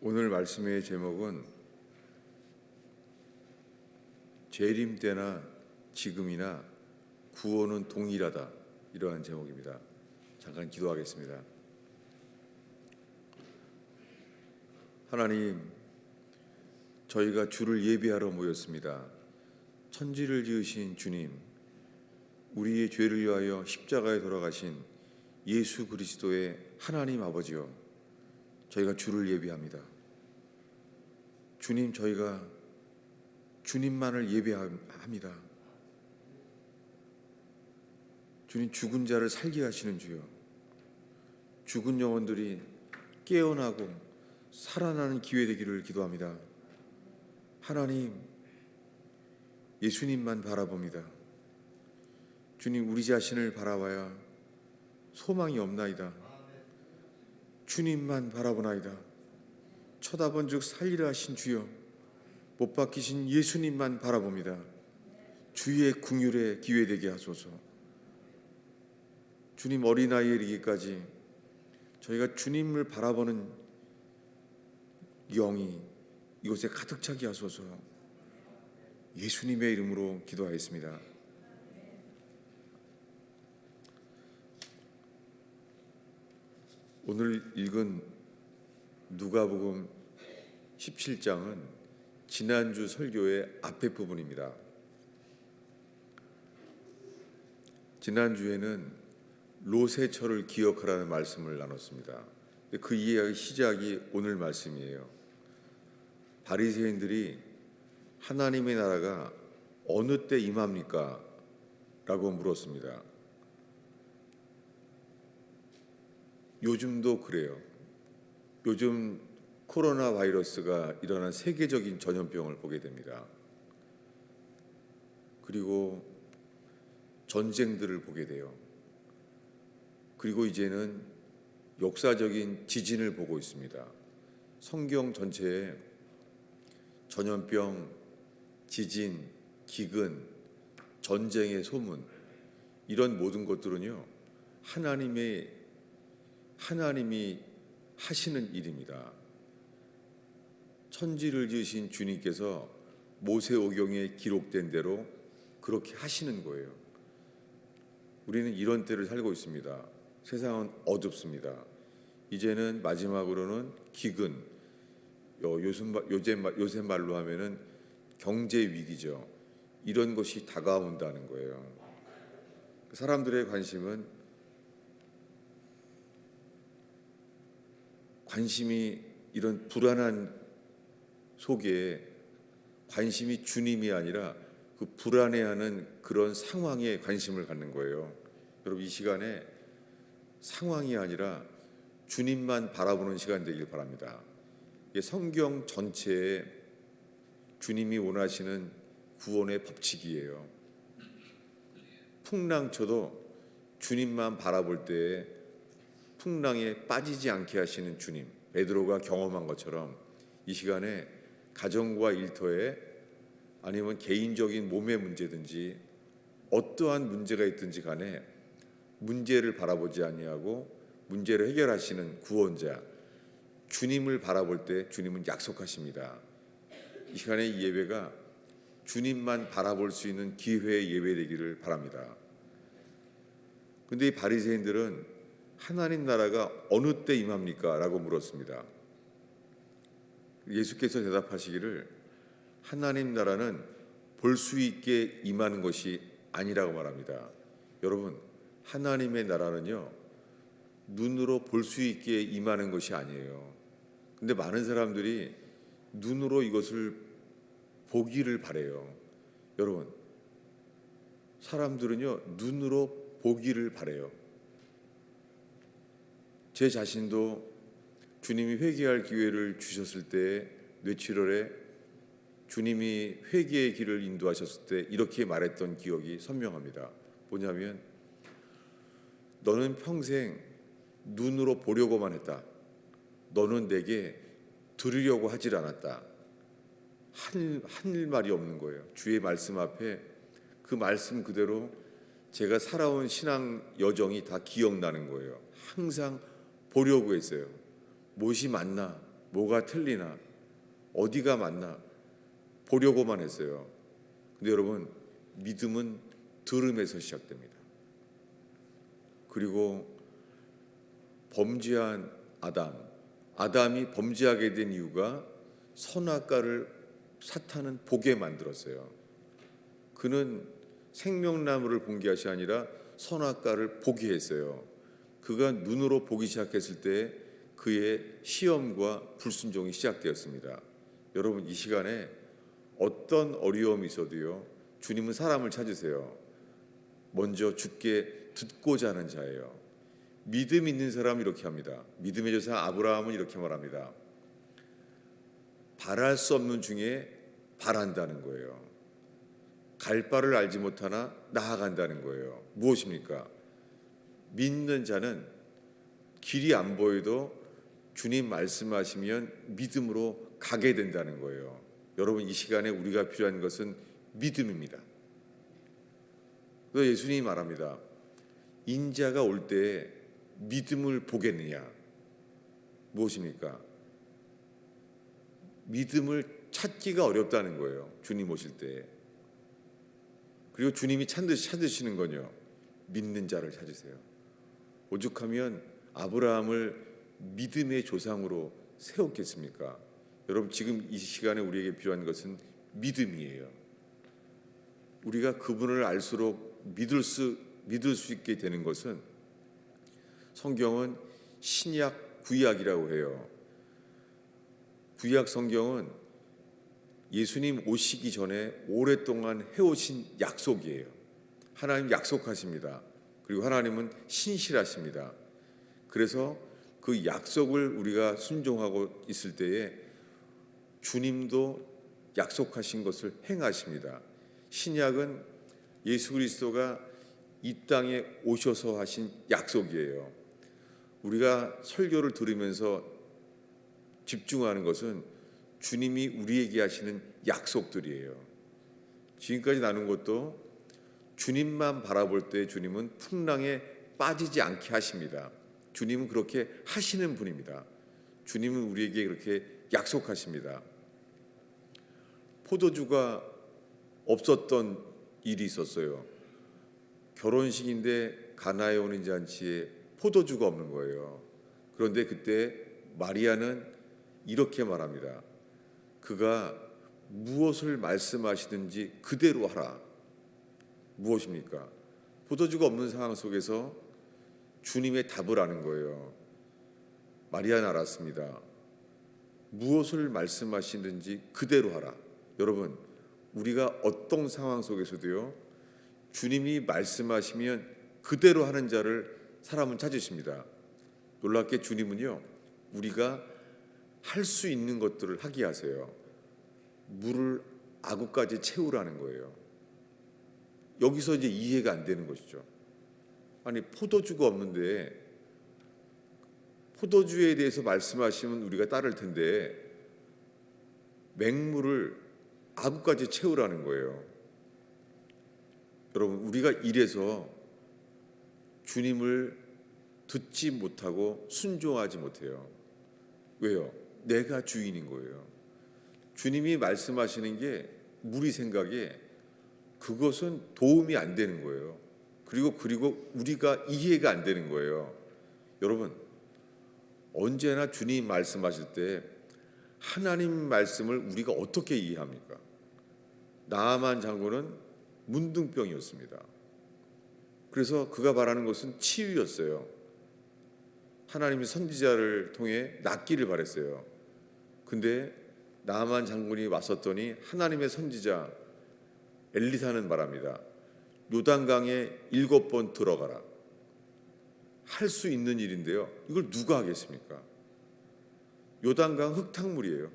오늘 말씀의 제목은 재림 때나 지금이나 구원은 동일하다, 이러한 제목입니다. 잠깐 기도하겠습니다. 하나님, 저희가 주를 예배하러 모였습니다. 천지를 지으신 주님, 우리의 죄를 위하여 십자가에 돌아가신 예수 그리스도의 하나님 아버지여, 저희가 주를 예배합니다. 주님, 저희가 주님만을 예배합니다. 주님, 죽은 자를 살게 하시는 주여, 죽은 영혼들이 깨어나고 살아나는 기회 되기를 기도합니다. 하나님, 예수님만 바라봅니다. 주님, 우리 자신을 바라봐야 소망이 없나이다. 주님만 바라보나이다. 쳐다본 즉 살리라 하신 주여, 못 박히신 예수님만 바라봅니다. 주의 긍휼에 기회되게 하소서. 주님, 어린아이에 이르기까지 저희가 주님을 바라보는 영이 이곳에 가득 차게 하소서. 예수님의 이름으로 기도하였습니다. 오늘 읽은 누가복음 17장은 지난주 설교의 앞에 부분입니다. 지난주에는 롯의 처를 기억하라는 말씀을 나눴습니다. 그 이야기 시작이 오늘 말씀이에요. 바리새인들이 하나님의 나라가 어느 때 임합니까? 라고 물었습니다. 요즘도 그래요. 요즘 코로나 바이러스가 일어난 세계적인 전염병을 보게 됩니다. 그리고 전쟁들을 보게 돼요. 그리고 이제는 역사적인 지진을 보고 있습니다. 성경 전체에 전염병, 지진, 기근, 전쟁의 소문, 이런 모든 것들은요, 하나님이 하시는 일입니다. 천지를 지으신 주님께서 모세오경에 기록된 대로 그렇게 하시는 거예요. 우리는 이런 때를 살고 있습니다. 세상은 어둡습니다. 이제는 마지막으로는 기근, 요새 말로 하면은 경제 위기죠. 이런 것이 다가온다는 거예요. 사람들의 관심이 이런 불안한 속에 관심이 주님이 아니라 그 불안해하는 그런 상황에 관심을 갖는 거예요. 여러분, 이 시간에 상황이 아니라 주님만 바라보는 시간 되길 바랍니다. 이게 성경 전체에 주님이 원하시는 구원의 법칙이에요. 풍랑 쳐도 주님만 바라볼 때에 풍랑에 빠지지 않게 하시는 주님, 베드로가 경험한 것처럼 이 시간에 가정과 일터에 아니면 개인적인 몸의 문제든지 어떠한 문제가 있든지 간에 문제를 바라보지 아니하고 문제를 해결하시는 구원자 주님을 바라볼 때 주님은 약속하십니다. 이 시간에 이 예배가 주님만 바라볼 수 있는 기회의 예배 되기를 바랍니다. 그런데 이 바리새인들은 하나님 나라가 어느 때 임합니까? 라고 물었습니다. 예수께서 대답하시기를 하나님 나라는 볼 수 있게 임하는 것이 아니라고 말합니다. 여러분, 하나님의 나라는요, 눈으로 볼 수 있게 임하는 것이 아니에요. 근데 많은 사람들이 눈으로 이것을 보기를 바래요. 여러분, 사람들은요, 눈으로 보기를 바래요. 제 자신도 주님이 회개할 기회를 주셨을 때 뇌출혈에 주님이 회개의 길을 인도하셨을 때 이렇게 말했던 기억이 선명합니다. 뭐냐면, 너는 평생 눈으로 보려고만 했다. 너는 내게 들으려고 하질 않았다. 할 말이 없는 거예요. 주의 말씀 앞에 그 말씀 그대로 제가 살아온 신앙 여정이 다 기억나는 거예요. 항상 보려고 했어요. 무엇이 맞나, 뭐가 틀리나, 어디가 맞나 보려고만 했어요. 근데 여러분, 믿음은 들음에서 시작됩니다. 그리고 범죄한 아담이 범죄하게 된 이유가 선악과를 사탄은 보게 만들었어요. 그는 생명나무를 본 것이 아니라 선악과를 보게 했어요. 그가 눈으로 보기 시작했을 때 그의 시험과 불순종이 시작되었습니다. 여러분, 이 시간에 어떤 어려움이 있어도요, 주님은 사람을 찾으세요. 먼저 주께 듣고자 하는 자예요. 믿음 있는 사람은 이렇게 합니다. 믿음의 조상 아브라함은 이렇게 말합니다. 바랄 수 없는 중에 바란다는 거예요. 갈 바를 알지 못하나 나아간다는 거예요. 무엇입니까? 믿는 자는 길이 안 보여도 주님 말씀하시면 믿음으로 가게 된다는 거예요. 여러분, 이 시간에 우리가 필요한 것은 믿음입니다. 그래서 예수님이 말합니다. 인자가 올 때 믿음을 보겠느냐? 무엇입니까? 믿음을 찾기가 어렵다는 거예요. 주님 오실 때. 그리고 주님이 찾으시는 건요, 믿는 자를 찾으세요. 오죽하면 아브라함을 믿음의 조상으로 세웠겠습니까? 여러분, 지금 이 시간에 우리에게 필요한 것은 믿음이에요. 우리가 그분을 알수록 믿을 수 있게 되는 것은, 성경은 신약, 구약이라고 해요. 구약 성경은 예수님 오시기 전에 오랫동안 해오신 약속이에요. 하나님 약속하십니다. 그리고 하나님은 신실하십니다. 그래서 그 약속을 우리가 순종하고 있을 때에 주님도 약속하신 것을 행하십니다. 신약은 예수 그리스도가 이 땅에 오셔서 하신 약속이에요. 우리가 설교를 들으면서 집중하는 것은 주님이 우리에게 하시는 약속들이에요. 지금까지 나눈 것도 주님만 바라볼 때 주님은 풍랑에 빠지지 않게 하십니다. 주님은 그렇게 하시는 분입니다. 주님은 우리에게 그렇게 약속하십니다. 포도주가 없었던 일이 있었어요. 결혼식인데 가나에 오는 잔치에 포도주가 없는 거예요. 그런데 그때 마리아는 이렇게 말합니다. 그가 무엇을 말씀하시든지 그대로 하라. 무엇입니까? 포도주가 없는 상황 속에서 주님의 답을 아는 거예요. 마리아는 알았습니다. 무엇을 말씀하시든지 그대로 하라. 여러분, 우리가 어떤 상황 속에서도요, 주님이 말씀하시면 그대로 하는 자를 사람은 찾으십니다. 놀랍게 주님은요, 우리가 할 수 있는 것들을 하게 하세요. 물을 아구까지 채우라는 거예요. 여기서 이제 이해가 안 되는 것이죠. 아니, 포도주가 없는데 포도주에 대해서 말씀하시면 우리가 따를 텐데 맹물을 아구까지 채우라는 거예요. 여러분, 우리가 이래서 주님을 듣지 못하고 순종하지 못해요. 왜요? 내가 주인인 거예요. 주님이 말씀하시는 게 우리 생각에 그것은 도움이 안 되는 거예요. 그리고 우리가 이해가 안 되는 거예요. 여러분, 언제나 주님 말씀하실 때 하나님 말씀을 우리가 어떻게 이해합니까? 나아만 장군은 문둥병이었습니다. 그래서 그가 바라는 것은 치유였어요. 하나님이 선지자를 통해 낫기를 바랬어요. 근데 나아만 장군이 왔었더니 하나님의 선지자 엘리사는 말합니다. 요단강에 7번 들어가라. 할 수 있는 일인데요, 이걸 누가 하겠습니까? 요단강 흙탕물이에요.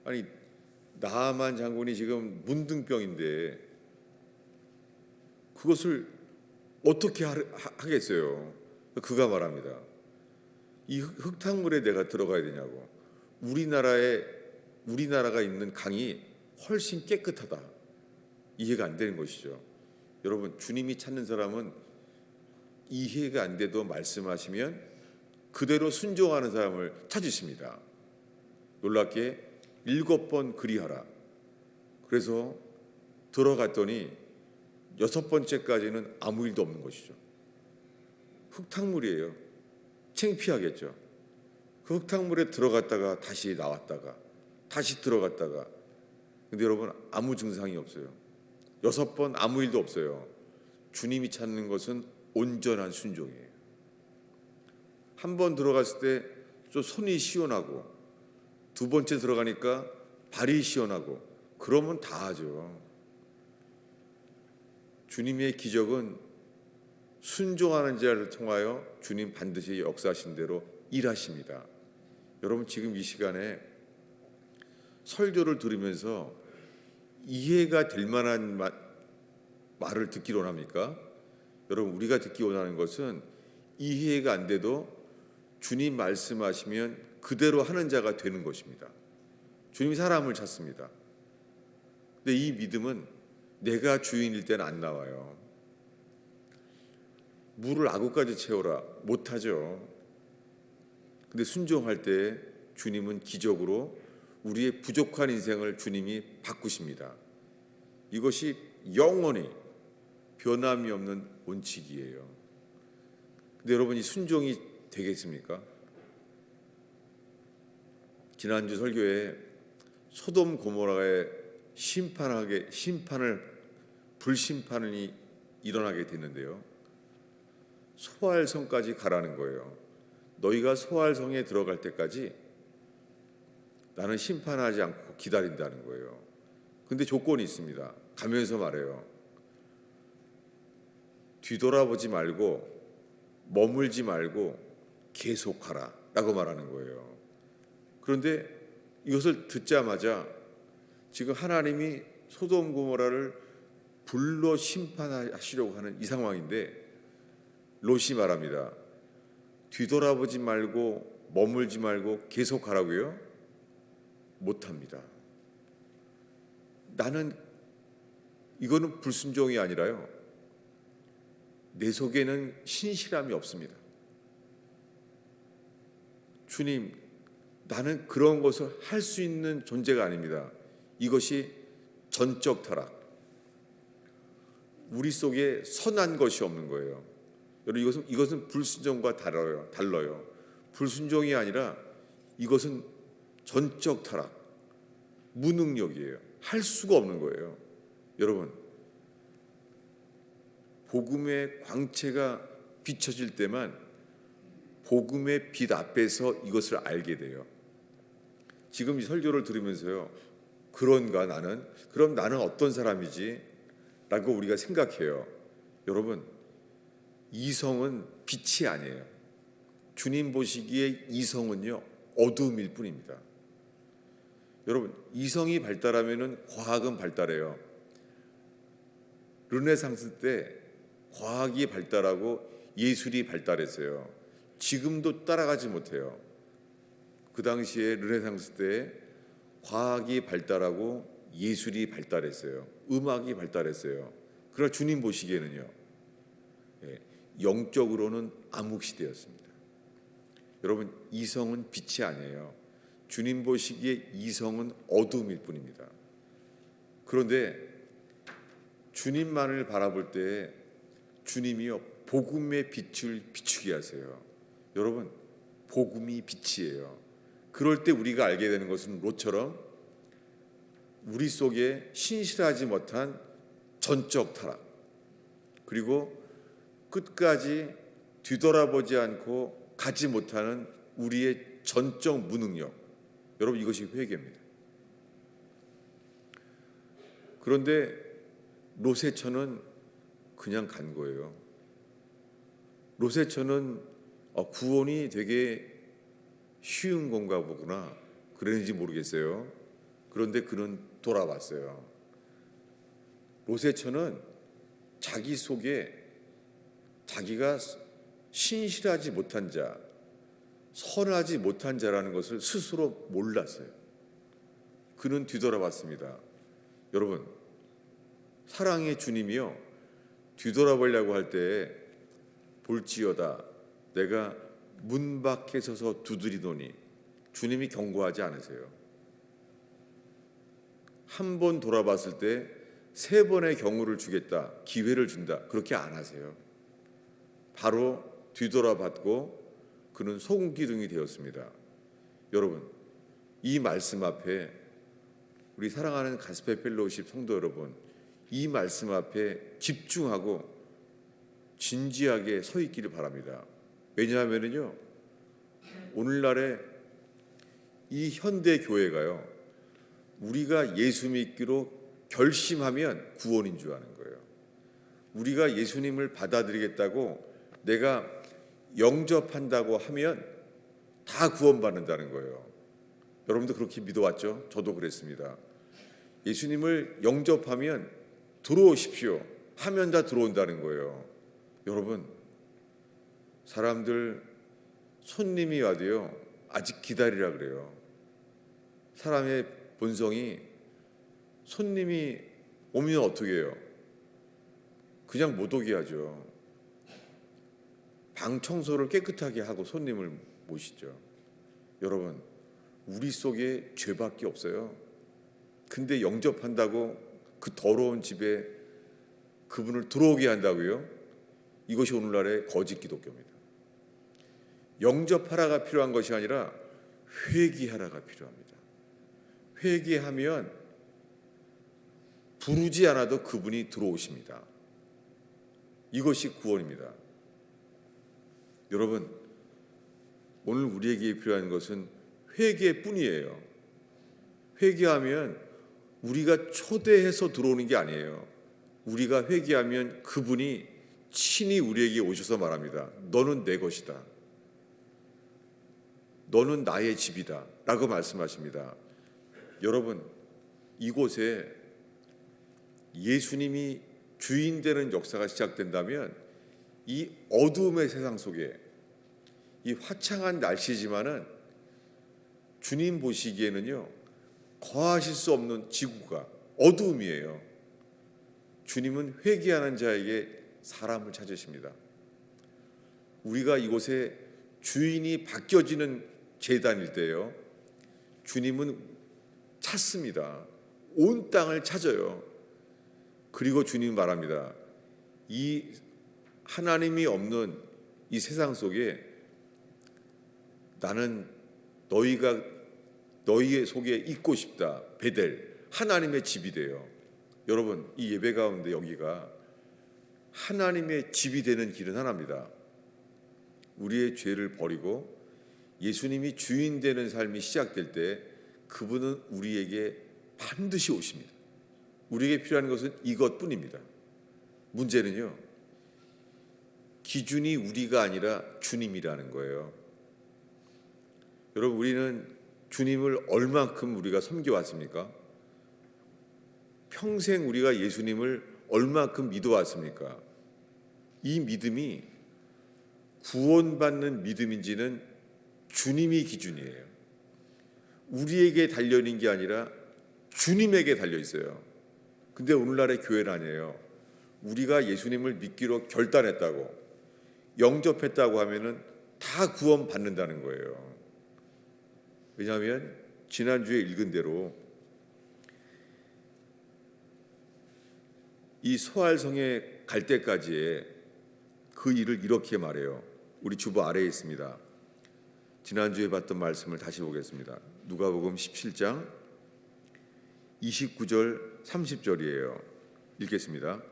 아니, 나아만 장군이 지금 문둥병인데 그것을 어떻게 하겠어요? 그가 말합니다. 이 흙탕물에 내가 들어가야 되냐고. 우리나라가 있는 강이 훨씬 깨끗하다. 이해가 안 되는 것이죠. 여러분, 주님이 찾는 사람은 이해가 안 돼도 말씀하시면 그대로 순종하는 사람을 찾으십니다. 놀랍게 7번 그리하라. 그래서 들어갔더니 6번째까지는 아무 일도 없는 것이죠. 흙탕물이에요. 창피하겠죠. 그 흙탕물에 들어갔다가 다시 나왔다가 다시 들어갔다가, 근데 여러분 아무 증상이 없어요. 6번 아무 일도 없어요. 주님이 찾는 것은 온전한 순종이에요. 한 번 들어갔을 때 좀 손이 시원하고, 2번째 들어가니까 발이 시원하고, 그러면 다 하죠. 주님의 기적은 순종하는 자를 통하여 주님 반드시 역사하신 대로 일하십니다. 여러분 지금 이 시간에 설교를 들으면서 이해가 될 만한 말을 듣기 원합니까? 여러분 우리가 듣기 원하는 것은 이해가 안 돼도 주님 말씀하시면 그대로 하는 자가 되는 것입니다. 주님이 사람을 찾습니다. 근데 이 믿음은 내가 주인일 때는 안 나와요. 물을 아구까지 채워라 못하죠. 근데 순종할 때 주님은 기적으로 우리의 부족한 인생을 주님이 바꾸십니다. 이것이 영원히 변함이 없는 원칙이에요. 근데 여러분 이 순종이 되겠습니까? 지난주 설교에 소돔 고모라의 불심판이 일어나게 됐는데요. 소알성까지 가라는 거예요. 너희가 소알성에 들어갈 때까지 나는 심판하지 않고 기다린다는 거예요. 근데 조건이 있습니다. 가면서 말해요. 뒤돌아보지 말고 머물지 말고 계속하라 라고 말하는 거예요. 그런데 이것을 듣자마자 지금 하나님이 소돔 고모라를 불로 심판하시려고 하는 이 상황인데 롯이 말합니다. 뒤돌아보지 말고 머물지 말고 계속하라고요? 못합니다. 나는 이거는 불순종이 아니라요. 내 속에는 신실함이 없습니다. 주님, 나는 그런 것을 할 수 있는 존재가 아닙니다. 이것이 전적 타락. 우리 속에 선한 것이 없는 거예요. 여러분 이것은 불순종과 달라요. 불순종이 아니라 이것은 전적 타락, 무능력이에요. 할 수가 없는 거예요. 여러분, 복음의 광채가 비춰질 때만 복음의 빛 앞에서 이것을 알게 돼요. 지금 이 설교를 들으면서요, 그런가 나는? 그럼 나는 어떤 사람이지? 라고 우리가 생각해요. 여러분, 이성은 빛이 아니에요. 주님 보시기에 이성은요, 어둠일 뿐입니다. 여러분, 이성이 발달하면은 과학은 발달해요. 르네상스 때 과학이 발달하고 예술이 발달했어요. 지금도 따라가지 못해요. 그 당시에 르네상스 때 과학이 발달하고 예술이 발달했어요. 음악이 발달했어요. 그러나 주님 보시기에는요, 영적으로는 암흑시대였습니다. 여러분, 이성은 빛이 아니에요. 주님 보시기에 이성은 어둠일 뿐입니다. 그런데 주님만을 바라볼 때 주님이요, 복음의 빛을 비추게 하세요. 여러분, 복음이 빛이에요. 그럴 때 우리가 알게 되는 것은 롯처럼 우리 속에 신실하지 못한 전적 타락, 그리고 끝까지 뒤돌아보지 않고 가지 못하는 우리의 전적 무능력. 여러분, 이것이 회개입니다. 그런데 롯의 처는 그냥 간 거예요. 롯의 처는 구원이 되게 쉬운 건가 보구나, 그랬는지 모르겠어요. 그런데 그는 돌아왔어요. 롯의 처는 자기 속에 자기가 신실하지 못한 자, 선하지 못한 자라는 것을 스스로 몰랐어요. 그는 뒤돌아봤습니다. 여러분, 사랑의 주님이요, 뒤돌아보려고 할 때 볼지어다 내가 문 밖에 서서 두드리더니 주님이 경고하지 않으세요. 한 번 돌아봤을 때 3번의 경우를 주겠다, 기회를 준다, 그렇게 안 하세요. 바로 뒤돌아봤고 그는 소금기둥이 되었습니다. 여러분, 이 말씀 앞에 우리 사랑하는 가스페 펠로우십 성도 여러분, 이 말씀 앞에 집중하고 진지하게 서 있기를 바랍니다. 왜냐하면요, 오늘날의 이 현대 교회가요, 우리가 예수 믿기로 결심하면 구원인 줄 아는 거예요. 우리가 예수님을 받아들이겠다고 내가 영접한다고 하면 다 구원받는다는 거예요. 여러분도 그렇게 믿어왔죠? 저도 그랬습니다. 예수님을 영접하면 들어오십시오 하면 다 들어온다는 거예요. 여러분, 사람들 손님이 와도요, 아직 기다리라 그래요. 사람의 본성이 손님이 오면 어떻게 해요? 그냥 못 오게 하죠. 방 청소를 깨끗하게 하고 손님을 모시죠. 여러분, 우리 속에 죄밖에 없어요. 근데 영접한다고 그 더러운 집에 그분을 들어오게 한다고요? 이것이 오늘날의 거짓 기독교입니다. 영접하라가 필요한 것이 아니라 회개하라가 필요합니다. 회개하면 부르지 않아도 그분이 들어오십니다. 이것이 구원입니다. 여러분, 오늘 우리에게 필요한 것은 회개뿐이에요. 회개하면 우리가 초대해서 들어오는 게 아니에요. 우리가 회개하면 그분이 친히 우리에게 오셔서 말합니다. 너는 내 것이다. 너는 나의 집이다. 라고 말씀하십니다. 여러분, 이곳에 예수님이 주인 되는 역사가 시작된다면 이 어두움의 세상 속에 이 화창한 날씨지만은 주님 보시기에는요, 거하실 수 없는 지구가 어두움이에요. 주님은 회개하는 자에게 사람을 찾으십니다. 우리가 이곳에 주인이 바뀌어지는 제단일 때요, 주님은 찾습니다. 온 땅을 찾아요. 그리고 주님 말합니다. 이 하나님이 없는 이 세상 속에 나는 너희의 속에 있고 싶다. 베델, 하나님의 집이 돼요. 여러분, 이 예배 가운데 여기가 하나님의 집이 되는 길은 하나입니다. 우리의 죄를 버리고 예수님이 주인 되는 삶이 시작될 때 그분은 우리에게 반드시 오십니다. 우리에게 필요한 것은 이것뿐입니다. 문제는요, 기준이 우리가 아니라 주님이라는 거예요. 여러분, 우리는 주님을 얼만큼 우리가 섬겨왔습니까? 평생 우리가 예수님을 얼만큼 믿어왔습니까? 이 믿음이 구원받는 믿음인지는 주님이 기준이에요. 우리에게 달려있는 게 아니라 주님에게 달려있어요. 근데 오늘날의 교회는 아니에요. 우리가 예수님을 믿기로 결단했다고, 영접했다고 하면은 다 구원받는다는 거예요. 왜냐하면 지난주에 읽은 대로 이 소알성에 갈 때까지의 그 일을 이렇게 말해요. 우리 주보 아래에 있습니다. 지난주에 봤던 말씀을 다시 보겠습니다. 누가복음 17장 29절 30절이에요. 읽겠습니다.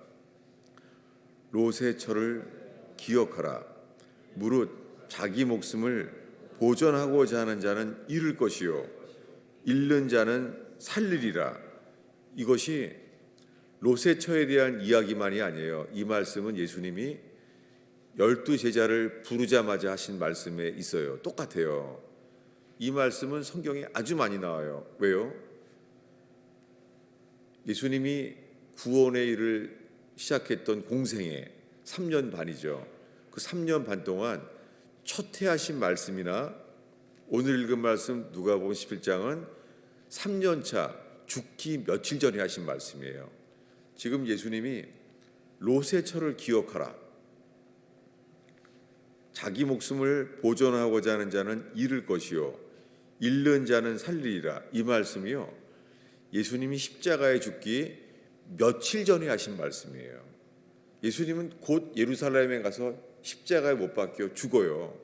롯의 철을 기억하라. 무릇 자기 목숨을 보존하고자 하는 자는 잃을 것이요 잃는 자는 살리리라. 이것이 롯의 처에 대한 이야기만이 아니에요. 이 말씀은 예수님이 12제자를 부르자마자 하신 말씀에 있어요. 똑같아요. 이 말씀은 성경에 아주 많이 나와요. 왜요? 예수님이 구원의 일을 시작했던 공생애 3년 반이죠. 그 3년 반 동안 첫 해 하신 말씀이나 오늘 읽은 말씀 누가복음 11장은 3년 차 죽기 며칠 전에 하신 말씀이에요. 지금 예수님이 롯의 철을 기억하라. 자기 목숨을 보존하고자 하는 자는 잃을 것이요 잃는 자는 살리리라. 이 말씀이요, 예수님이 십자가에 죽기 며칠 전에 하신 말씀이에요. 예수님은 곧 예루살렘에 가서 십자가에 못 박혀 죽어요.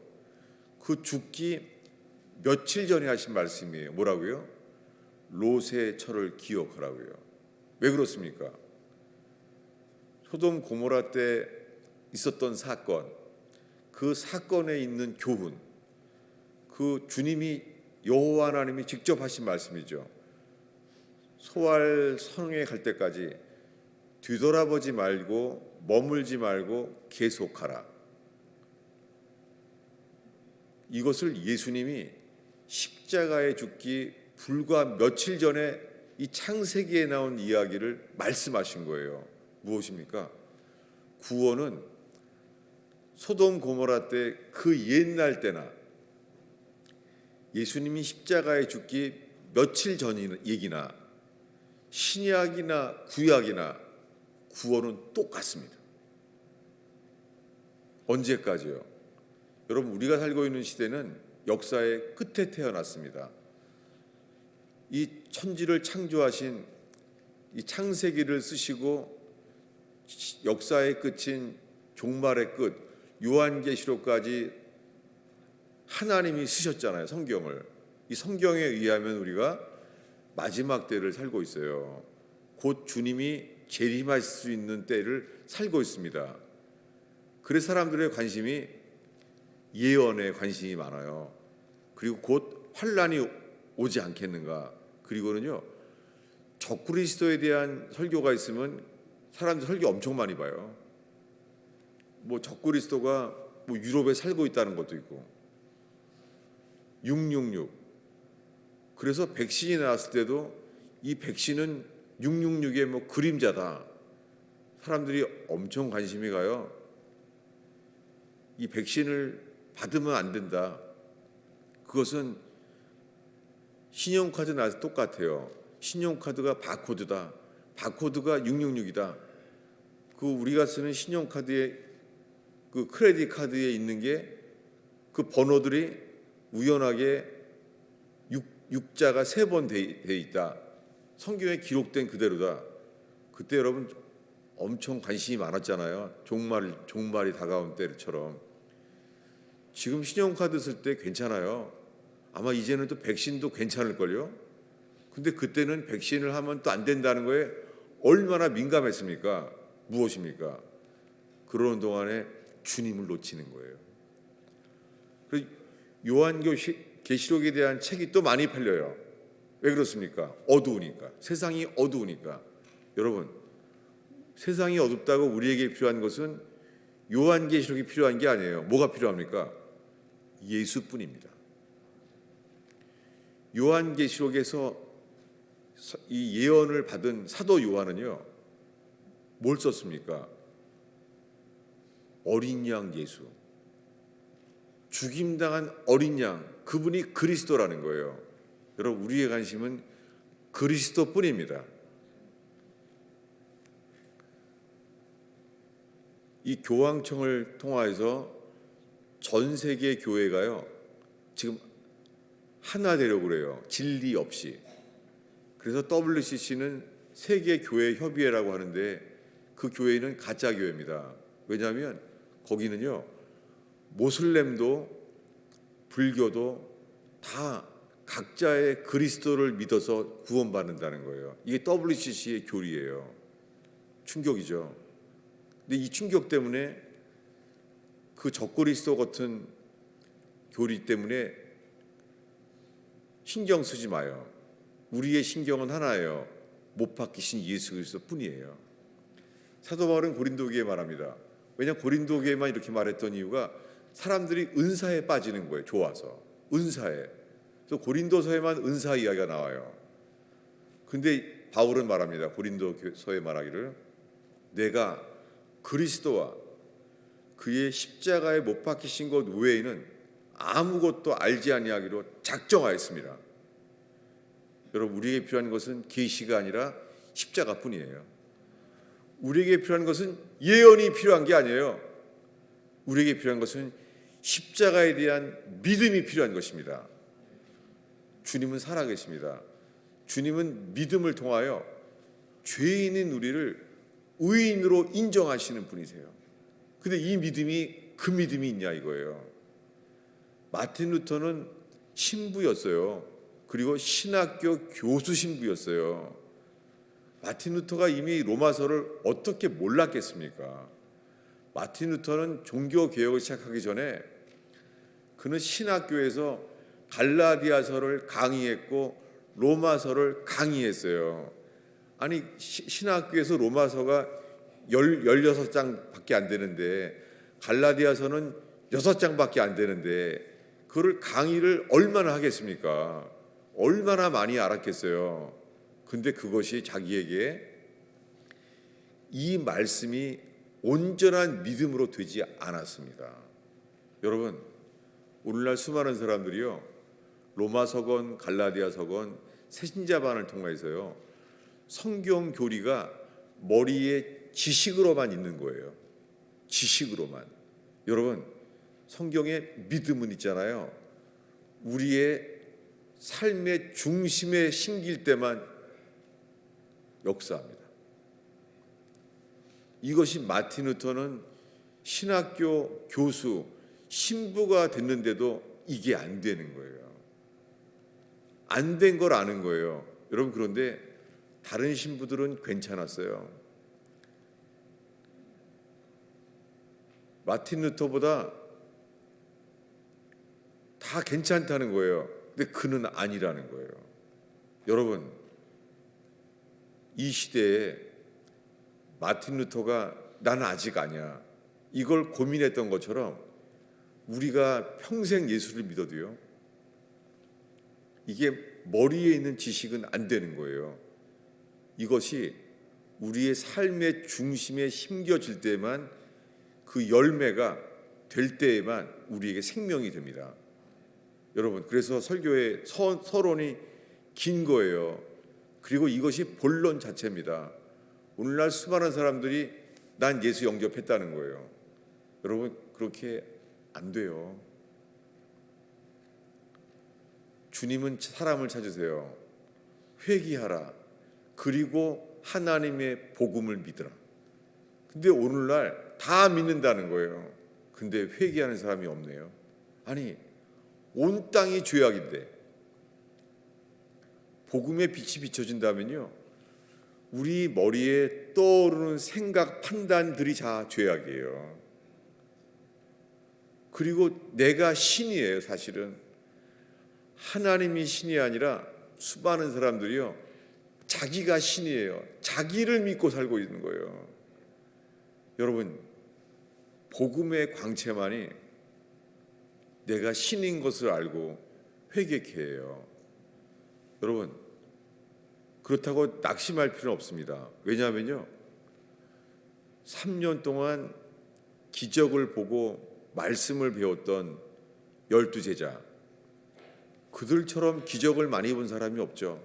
그 죽기 며칠 전에 하신 말씀이에요. 뭐라고요? 롯의 철을 기억하라고요. 왜 그렇습니까? 소돔 고모라 때 있었던 사건, 그 사건에 있는 교훈, 그 주님이 여호와 하나님이 직접 하신 말씀이죠. 소알 성에 갈 때까지 뒤돌아보지 말고 머물지 말고 계속하라. 이것을 예수님이 십자가에 죽기 불과 며칠 전에 이 창세기에 나온 이야기를 말씀하신 거예요. 무엇입니까? 구원은 소돔 고모라 때 그 옛날 때나 예수님이 십자가에 죽기 며칠 전 얘기나 신약이나 구약이나 구원은 똑같습니다. 언제까지요? 여러분, 우리가 살고 있는 시대는 역사의 끝에 태어났습니다. 이 천지를 창조하신 이 창세기를 쓰시고 역사의 끝인 종말의 끝 요한계시록까지 하나님이 쓰셨잖아요. 성경을. 이 성경에 의하면 우리가 마지막 때를 살고 있어요. 곧 주님이 재림하실 수 있는 때를 살고 있습니다. 그래서 사람들의 관심이 예언에 관심이 많아요. 그리고 곧 환란이 오지 않겠는가. 그리고는요, 적그리스도에 대한 설교가 있으면 사람들 설교 엄청 많이 봐요. 뭐 적그리스도가 뭐 유럽에 살고 있다는 것도 있고 666. 그래서 백신이 나왔을 때도 이 백신은 666의 뭐 그림자다. 사람들이 엄청 관심이 가요. 이 백신을 받으면 안 된다. 그것은 신용카드 나와서 똑같아요. 신용카드가 바코드다. 바코드가 666이다. 그 우리가 쓰는 신용카드에 그 크레딧 카드에 있는 게 그 번호들이 우연하게 6자가 3번 돼 있다. 성경에 기록된 그대로다. 그때 여러분 엄청 관심이 많았잖아요. 종말이 다가온 때처럼. 지금 신용카드 쓸 때 괜찮아요. 아마 이제는 또 백신도 괜찮을걸요. 근데 그때는 백신을 하면 또 안 된다는 거에 얼마나 민감했습니까? 무엇입니까? 그러는 동안에 주님을 놓치는 거예요. 그래서 요한계시록에 대한 책이 또 많이 팔려요. 왜 그렇습니까? 어두우니까. 세상이 어두우니까. 여러분, 세상이 어둡다고 우리에게 필요한 것은 요한계시록이 필요한 게 아니에요. 뭐가 필요합니까? 예수뿐입니다. 요한계시록에서 이 예언을 받은 사도 요한은요, 뭘 썼습니까? 어린 양 예수, 죽임당한 어린 양, 그분이 그리스도라는 거예요. 여러분, 우리의 관심은 그리스도뿐입니다. 이 교황청을 통하여서 전 세계 교회가요, 지금 하나 되려고 그래요. 진리 없이. 그래서 WCC는 세계교회협의회라고 하는데 그 교회는 가짜 교회입니다. 왜냐하면 거기는요, 모슬렘도 불교도 다 각자의 그리스도를 믿어서 구원받는다는 거예요. 이게 WCC의 교리예요. 충격이죠. 근데 이 충격 때문에 그 적그리스도 같은 교리 때문에 신경 쓰지 마요. 우리의 신경은 하나예요. 못 박히신 예수 그리스도 뿐이에요. 사도 바울은 고린도교회에 말합니다. 왜냐하면 고린도교회만 이렇게 말했던 이유가 사람들이 은사에 빠지는 거예요. 좋아서. 은사에. 그래서 고린도서에만 은사 이야기가 나와요. 근데 바울은 말합니다. 고린도서에 말하기를, 내가 그리스도와 그의 십자가에 못 박히신 것 외에는 아무것도 알지 아니하기로 작정하였습니다. 여러분, 우리에게 필요한 것은 계시가 아니라 십자가뿐이에요. 우리에게 필요한 것은 예언이 필요한 게 아니에요. 우리에게 필요한 것은 십자가에 대한 믿음이 필요한 것입니다. 주님은 살아계십니다. 주님은 믿음을 통하여 죄인인 우리를 의인으로 인정하시는 분이세요. 근데 이 믿음이 그 믿음이 있냐 이거예요. 마틴 루터는 신부였어요. 그리고 신학교 교수 신부였어요. 마틴 루터가 이미 로마서를 어떻게 몰랐겠습니까? 마틴 루터는 종교 개혁을 시작하기 전에 그는 신학교에서 갈라디아서를 강의했고 로마서를 강의했어요. 아니 신학교에서 로마서가 16장밖에 안 되는데 갈라디아서는 6장밖에 안 되는데 그걸 강의를 얼마나 하겠습니까? 얼마나 많이 알았겠어요. 근데 그것이 자기에게 이 말씀이 온전한 믿음으로 되지 않았습니다. 여러분, 오늘날 수많은 사람들이요, 로마서건 갈라디아서건 새신자반을 통해서요, 성경 교리가 머리에 지식으로만 있는 거예요. 지식으로만. 여러분, 성경에 믿음은 있잖아요. 우리의 삶의 중심에 심길 때만 역사합니다. 이것이 마틴 루터는 신학교 교수, 신부가 됐는데도 이게 안 되는 거예요. 안 된 걸 아는 거예요. 여러분, 그런데 다른 신부들은 괜찮았어요. 마틴 루터보다 다 괜찮다는 거예요. 근데 그는 아니라는 거예요. 여러분, 이 시대에 마틴 루터가 나는 아직 아니야, 이걸 고민했던 것처럼 우리가 평생 예수를 믿어도요, 이게 머리에 있는 지식은 안 되는 거예요. 이것이 우리의 삶의 중심에 심겨질 때만, 그 열매가 될 때에만 우리에게 생명이 됩니다. 여러분, 그래서 설교의 서론이 긴 거예요. 그리고 이것이 본론 자체입니다. 오늘날 수많은 사람들이 난 예수 영접했다는 거예요. 여러분, 그렇게 안 돼요. 주님은 사람을 찾으세요. 회개하라. 그리고 하나님의 복음을 믿으라. 근데 오늘날 다 믿는다는 거예요. 근데 회개하는 사람이 없네요. 아니, 온 땅이 죄악인데 복음의 빛이 비춰진다면요, 우리 머리에 떠오르는 생각, 판단들이 다 죄악이에요. 그리고 내가 신이에요. 사실은 하나님이 신이 아니라 수많은 사람들이요, 자기가 신이에요. 자기를 믿고 살고 있는 거예요. 여러분, 복음의 광채만이 내가 신인 것을 알고 회개케 해요. 여러분, 그렇다고 낙심할 필요는 없습니다. 왜냐하면요, 3년 동안 기적을 보고 말씀을 배웠던 12제자, 그들처럼 기적을 많이 본 사람이 없죠.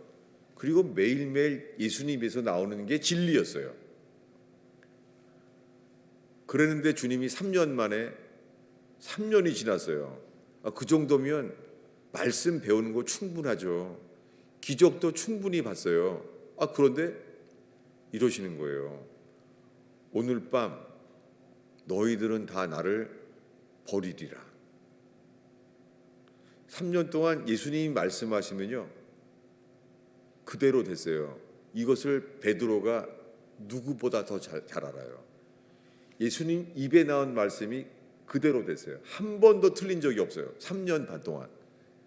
그리고 매일매일 예수님에서 나오는 게 진리였어요. 그랬는데 주님이 3년 만에, 3년이 지났어요. 그 정도면 말씀 배우는 거 충분하죠. 기적도 충분히 봤어요. 그런데 이러시는 거예요. 오늘 밤 너희들은 다 나를 버리리라. 3년 동안 예수님이 말씀하시면요, 그대로 됐어요. 이것을 베드로가 누구보다 더 잘 알아요. 예수님 입에 나온 말씀이 그대로 됐어요. 한 번도 틀린 적이 없어요. 3년 반 동안.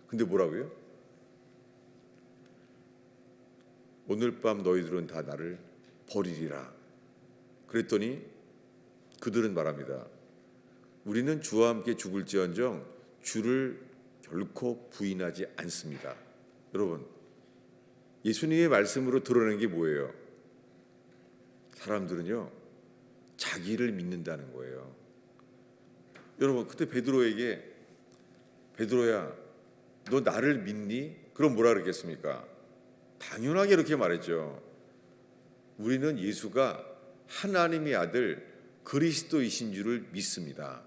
근데 뭐라고요? 오늘 밤 너희들은 다 나를 버리리라. 그랬더니 그들은 말합니다. 우리는 주와 함께 죽을지언정 주를 결코 부인하지 않습니다. 여러분, 예수님의 말씀으로 드러낸 게 뭐예요? 사람들은요, 자기를 믿는다는 거예요. 여러분, 그때 베드로에게, 베드로야, 너 나를 믿니? 그럼 뭐라 그랬겠습니까? 당연하게 이렇게 말했죠. 우리는 예수가 하나님의 아들 그리스도이신 줄을 믿습니다.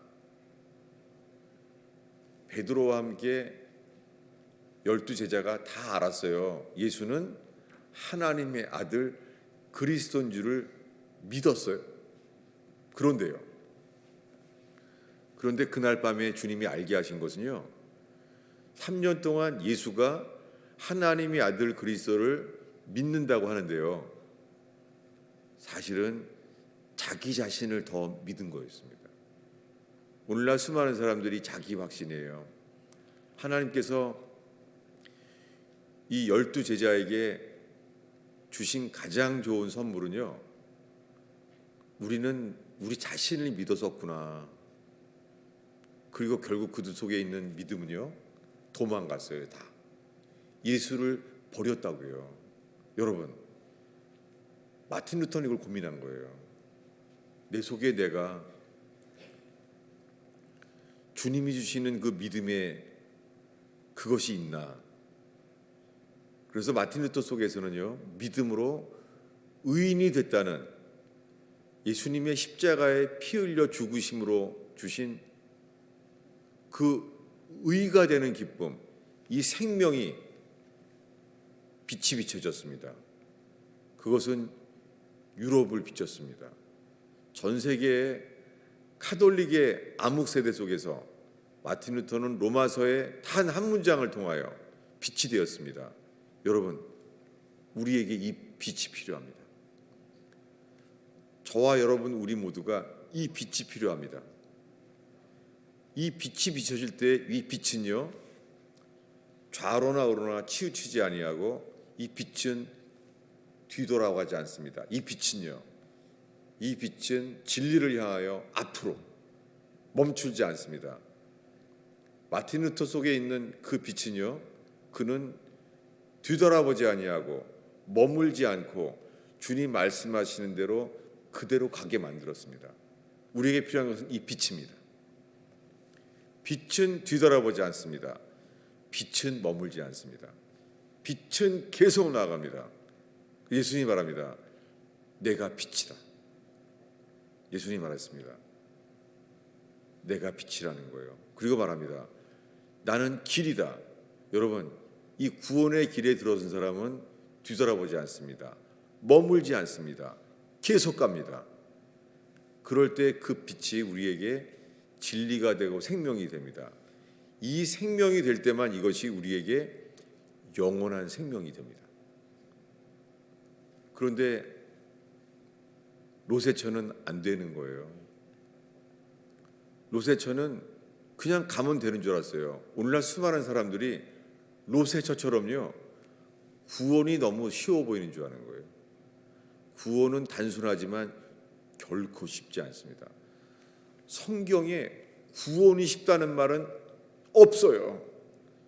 베드로와 함께 12제자가 다 알았어요. 예수는 하나님의 아들 그리스도인 줄을 믿었어요. 그런데 그날 밤에 주님이 알게 하신 것은요, 3년 동안 예수가 하나님의 아들 그리스도를 믿는다고 하는데요, 사실은 자기 자신을 더 믿은 거였습니다. 오늘날 수많은 사람들이 자기 확신이에요. 하나님께서 이 12제자에게 주신 가장 좋은 선물은요, 우리는 우리 자신을 믿었었구나. 그리고 결국 그들 속에 있는 믿음은요, 도망갔어요. 다 예수를 버렸다고요. 여러분, 마틴 루터는 이걸 고민한 거예요. 내 속에 내가 주님이 주시는 그 믿음에 그것이 있나. 그래서 마틴 루터 속에서는요, 믿음으로 의인이 됐다는 예수님의 십자가에 피 흘려 죽으심으로 주신 그 의가 되는 기쁨, 이 생명이 빛이 비춰졌습니다. 그것은 유럽을 비췄습니다. 전 세계의 카톨릭의 암흑 세대 속에서 마틴 루터는 로마서의 단 한 문장을 통하여 빛이 되었습니다. 여러분, 우리에게 이 빛이 필요합니다. 저와 여러분, 우리 모두가 이 빛이 필요합니다. 이 빛이 비춰질 때 이 빛은요, 좌로나 우로나 치우치지 아니하고 이 빛은 뒤돌아가지 않습니다. 이 빛은 진리를 향하여 앞으로 멈추지 않습니다. 마틴 루터 속에 있는 그 빛은요, 그는 뒤돌아보지 아니하고 머물지 않고 주님 말씀하시는 대로 그대로 가게 만들었습니다. 우리에게 필요한 것은 이 빛입니다. 빛은 뒤돌아보지 않습니다. 빛은 머물지 않습니다. 빛은 계속 나아갑니다. 예수님이 말합니다. 내가 빛이다. 예수님이 말했습니다. 내가 빛이라는 거예요. 그리고 말합니다. 나는 길이다. 여러분, 이 구원의 길에 들어선 사람은 뒤돌아보지 않습니다. 머물지 않습니다. 계속 갑니다. 그럴 때 그 빛이 우리에게 진리가 되고 생명이 됩니다. 이 생명이 될 때만 이것이 우리에게 영원한 생명이 됩니다. 그런데 로세처는 안 되는 거예요. 로세처는 그냥 가면 되는 줄 알았어요. 오늘날 수많은 사람들이 로세처처럼요, 구원이 너무 쉬워 보이는 줄 아는 거예요. 구원은 단순하지만 결코 쉽지 않습니다. 성경에 구원이 쉽다는 말은 없어요.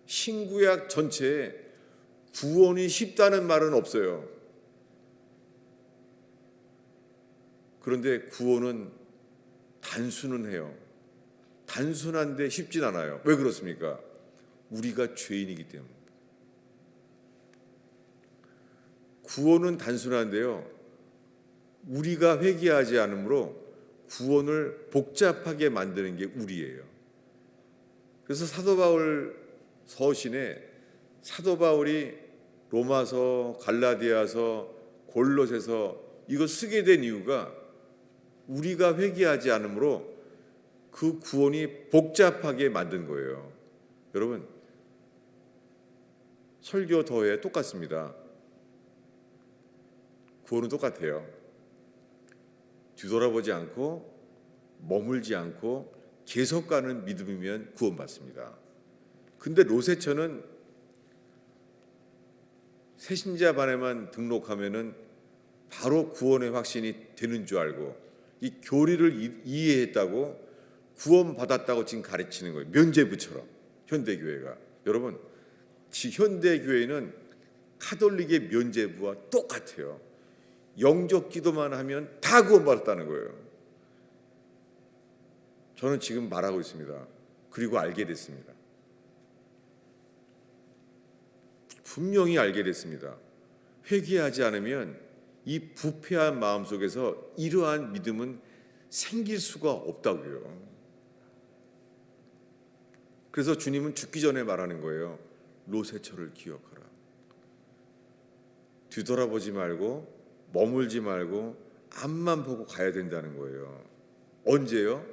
신구약 전체에 구원이 쉽다는 말은 없어요. 그런데 구원은 단순은 해요. 단순한데 쉽진 않아요. 왜 그렇습니까? 우리가 죄인이기 때문에. 구원은 단순한데요, 우리가 회개하지 않으므로 구원을 복잡하게 만드는 게 우리예요. 그래서 사도 바울 서신에 사도 바울이 로마서, 갈라디아서, 골로새서 이거 쓰게 된 이유가 우리가 회개하지 않으므로 그 구원이 복잡하게 만든 거예요. 여러분, 설교 더해 똑같습니다. 구원은 똑같아요. 뒤돌아보지 않고 머물지 않고 계속 가는 믿음이면 구원받습니다. 근데 로세처는 새신자반에만 등록하면은 바로 구원의 확신이 되는 줄 알고 이 교리를 이해했다고 구원받았다고 지금 가르치는 거예요. 면죄부처럼 현대교회가. 여러분, 현대교회는 카톨릭의 면죄부와 똑같아요. 영적 기도만 하면 다 구원받았다는 거예요. 저는 지금 말하고 있습니다. 그리고 알게 됐습니다. 분명히 알게 됐습니다. 회개하지 않으면 이 부패한 마음속에서 이러한 믿음은 생길 수가 없다고요. 그래서 주님은 죽기 전에 말하는 거예요. 로세처를 기억하라. 뒤돌아보지 말고 머물지 말고 앞만 보고 가야 된다는 거예요. 언제요?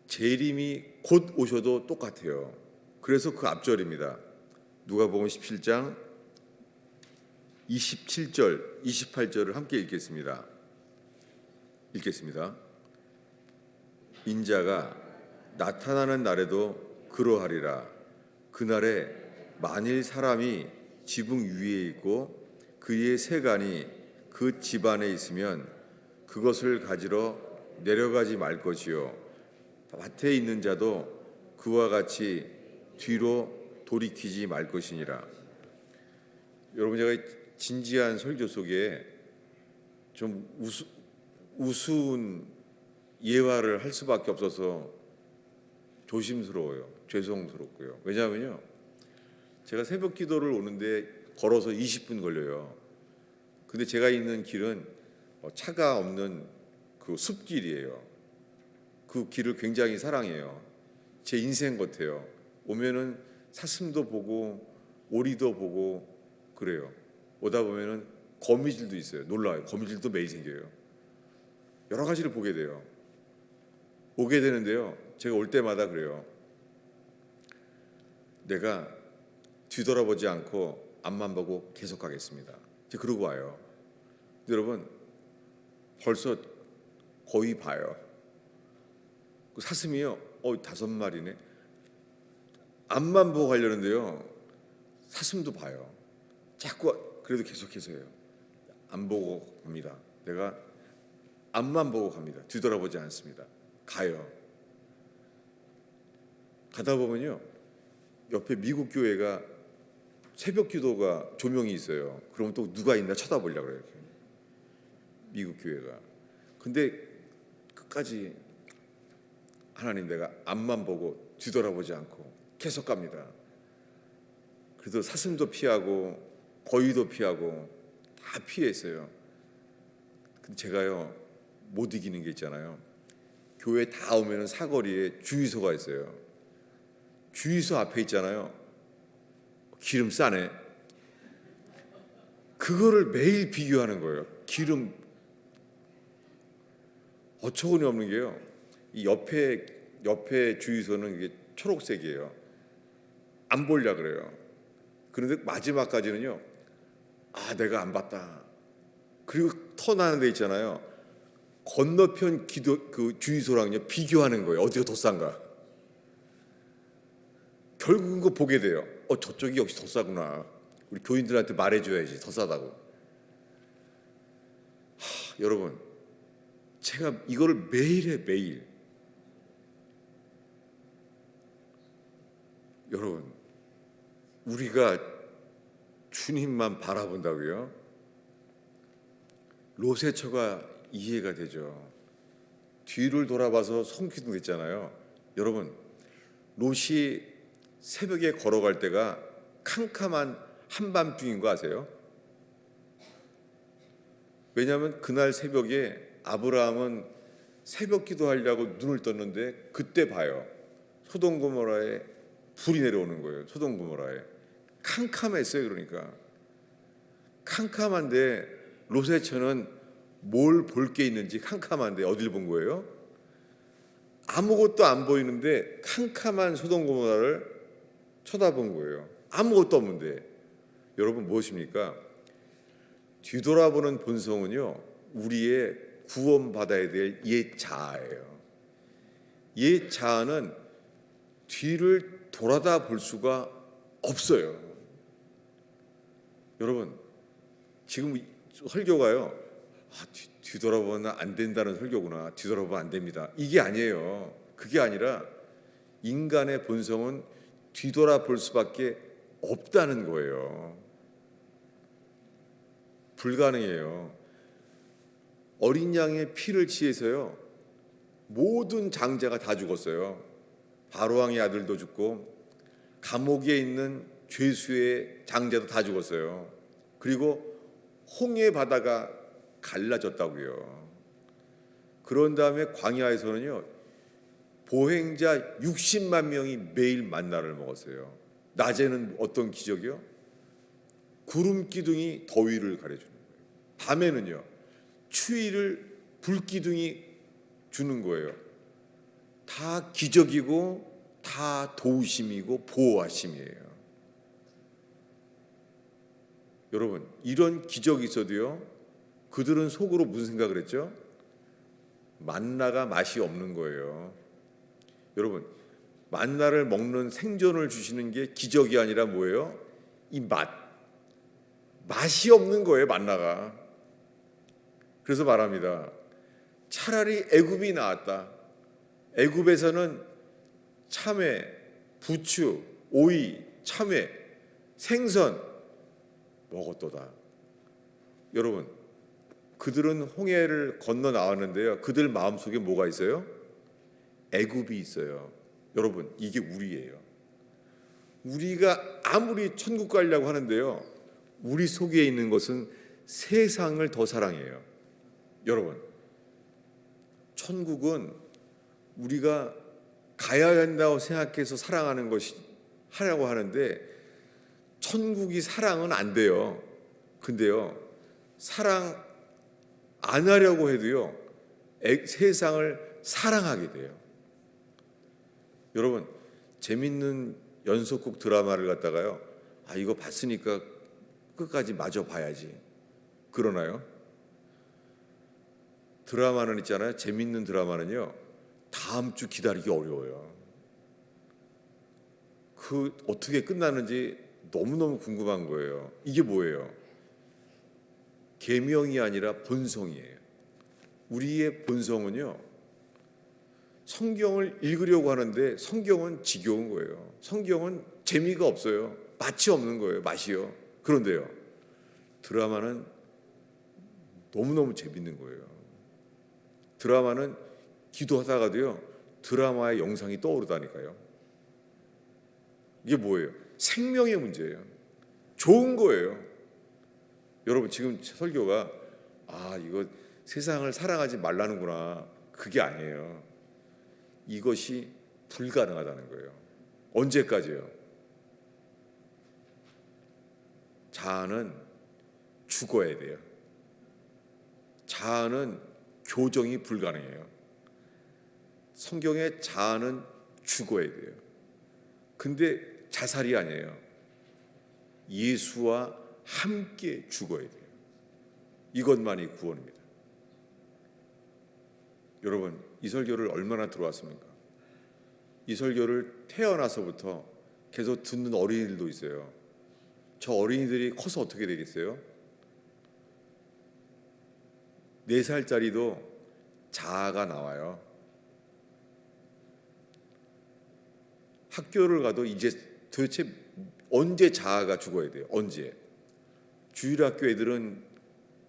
재림이 곧 오셔도 똑같아요. 그래서 그 앞절입니다. 누가복음 17장 27절, 28절을 함께 읽겠습니다. 인자가 나타나는 날에도 그러하리라. 그날에 만일 사람이 지붕 위에 있고 그의 세간이 그 집안에 있으면 그것을 가지러 내려가지 말 것이요 밭에 있는 자도 그와 같이 뒤로 돌이키지 말 것이니라. 여러분, 제가 진지한 설교 속에 좀 우스운 예화를 할 수밖에 없어서 조심스러워요. 죄송스럽고요. 왜냐하면요, 제가 새벽 기도를 오는데 걸어서 20분 걸려요. 근데 제가 있는 길은 차가 없는 그 숲길이에요. 그 길을 굉장히 사랑해요. 제 인생 같아요. 오면은 사슴도 보고 오리도 보고 그래요. 오다 보면은 거미줄도 있어요. 놀라요. 거미줄도 매일 생겨요. 여러 가지를 보게 돼요. 오게 되는데요, 제가 올 때마다 그래요. 내가 뒤돌아보지 않고 앞만 보고 계속 가겠습니다. 이제 그러고 와요. 여러분, 벌써 거의 봐요. 그 사슴이요, 5마리네. 앞만 보고 가려는데요, 사슴도 봐요. 자꾸 그래도 계속해서 해요. 안 보고 갑니다. 내가 앞만 보고 갑니다. 뒤돌아보지 않습니다. 가요. 가다 보면요, 옆에 미국 교회가 새벽 기도가 조명이 있어요. 그러면 또 누가 있나 쳐다보려고 그래요. 이렇게. 미국 교회가. 근데 끝까지 하나님, 내가 앞만 보고 뒤돌아보지 않고 계속 갑니다. 그래도 사슴도 피하고 거위도 피하고 다 피했어요. 근데 제가요, 못 이기는 게 있잖아요. 교회 다 오면은 사거리에 주유소가 있어요. 주유소 앞에 있잖아요. 기름 싸네. 그거를 매일 비교하는 거예요. 기름 어처구니 없는 게요. 이 옆에 주유소는 이게 초록색이에요. 안 보려 그래요. 그런데 마지막까지는요, 내가 안 봤다. 그리고 턴하는 데 있잖아요. 건너편 그 주유소랑요 비교하는 거예요. 어디가 더 싼가. 결국은 그거 보게 돼요. 저쪽이 역시 더 싸구나. 우리 교인들한테 말해줘야지, 더 싸다고. 여러분, 제가 이거를 매일 해, 매일. 여러분, 우리가 주님만 바라본다고요? 로세처가 이해가 되죠. 뒤를 돌아봐서 손기둥했잖아요. 여러분, 롯이 새벽에 걸어갈 때가 캄캄한 한밤중인 거 아세요? 왜냐하면 그날 새벽에 아브라함은 새벽 기도하려고 눈을 떴는데 그때 봐요. 소돔 고모라에 불이 내려오는 거예요. 소돔 고모라에. 캄캄했어요. 그러니까 캄캄한데 롯의 뭘 볼 게 있는지 캄캄한데 어딜 본 거예요? 아무것도 안 보이는데 캄캄한 소돔 고모라를 쳐다본 거예요. 아무것도 없는데. 여러분, 무엇입니까? 뒤돌아보는 본성은요, 우리의 구원받아야 될 옛 자아예요. 옛 자아는 뒤를 돌아다 볼 수가 없어요. 여러분, 지금 설교가요, 뒤돌아보면 안 된다는 설교구나. 뒤돌아보면 안 됩니다. 이게 아니에요. 그게 아니라 인간의 본성은 뒤돌아볼 수밖에 없다는 거예요. 불가능해요. 어린 양의 피를 취해서요, 모든 장자가 다 죽었어요. 바로왕의 아들도 죽고 감옥에 있는 죄수의 장자도 다 죽었어요. 그리고 홍해 바다가 갈라졌다고요. 그런 다음에 광야에서는요, 보행자 60만 명이 매일 만나를 먹었어요. 낮에는 어떤 기적이요? 구름 기둥이 더위를 가려주는 거예요. 밤에는요, 추위를 불기둥이 주는 거예요. 다 기적이고 다 도우심이고 보호하심이에요. 여러분, 이런 기적이 있어도요, 그들은 속으로 무슨 생각을 했죠? 만나가 맛이 없는 거예요. 여러분, 만나를 먹는 생존을 주시는 게 기적이 아니라 뭐예요? 이 맛이 없는 거예요, 만나가. 그래서 말합니다. 차라리 애굽이 나았다. 애굽에서는 참외, 부추, 오이, 참외, 생선 먹었도다. 여러분, 그들은 홍해를 건너 나왔는데요, 그들 마음속에 뭐가 있어요? 애굽이 있어요. 여러분, 이게 우리예요. 우리가 아무리 천국 가려고 하는데요, 우리 속에 있는 것은 세상을 더 사랑해요. 여러분, 천국은 우리가 가야 한다고 생각해서 사랑하는 것이 하려고 하는데, 천국이 사랑은 안 돼요. 근데요, 사랑 안 하려고 해도요, 세상을 사랑하게 돼요. 여러분, 재밌는 연속극 드라마를 갖다가요, 이거 봤으니까 끝까지 마저 봐야지, 그러나요? 드라마는 있잖아요, 재밌는 드라마는요, 다음 주 기다리기 어려워요. 그 어떻게 끝나는지 너무너무 궁금한 거예요. 이게 뭐예요? 계명이 아니라 본성이에요. 우리의 본성은요, 성경을 읽으려고 하는데 성경은 지겨운 거예요. 성경은 재미가 없어요. 맛이 없는 거예요. 맛이요. 그런데요, 드라마는 너무너무 재밌는 거예요. 드라마는 기도하다가도요, 드라마의 영상이 떠오르다니까요. 이게 뭐예요? 생명의 문제예요. 좋은 거예요. 여러분, 지금 설교가 이거 세상을 사랑하지 말라는구나, 그게 아니에요. 이것이 불가능하다는 거예요. 언제까지요? 자아는 죽어야 돼요. 자아는 교정이 불가능해요. 성경의 자아는 죽어야 돼요. 근데 자살이 아니에요. 예수와 함께 죽어야 돼요. 이것만이 구원입니다. 여러분, 이 설교를 얼마나 들어왔습니까? 이 설교를 태어나서부터 계속 듣는 어린이들도 있어요. 저 어린이들이 커서 어떻게 되겠어요? 4살짜리도 자아가 나와요. 학교를 가도 이제 도대체 언제 자아가 죽어야 돼요? 언제? 주일학교 애들은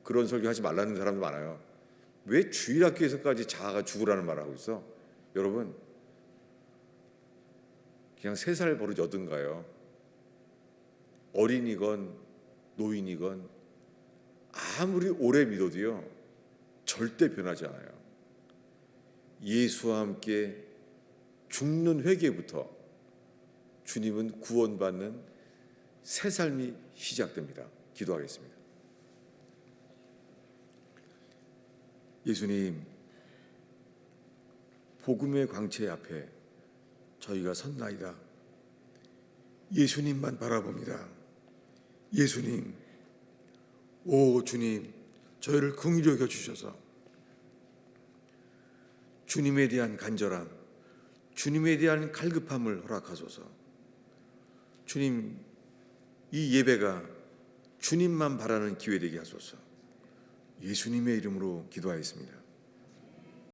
그런 설교 하지 말라는 사람도 많아요. 왜 주일학교에서까지 자아가 죽으라는 말을 하고 있어? 여러분, 그냥 3살 버릇 여든가요? 어린이건 노인이건 아무리 오래 믿어도요, 절대 변하지 않아요. 예수와 함께 죽는 회개부터 주님은 구원받는 새 삶이 시작됩니다. 기도하겠습니다. 예수님, 복음의 광채 앞에 저희가 섰나이다. 예수님만 바라봅니다. 예수님, 오 주님, 저희를 긍휼히 여겨 주셔서 주님에 대한 간절함, 주님에 대한 갈급함을 허락하소서. 주님, 이 예배가 주님만 바라는 기회 되게 하소서. 예수님의 이름으로 기도하였습니다.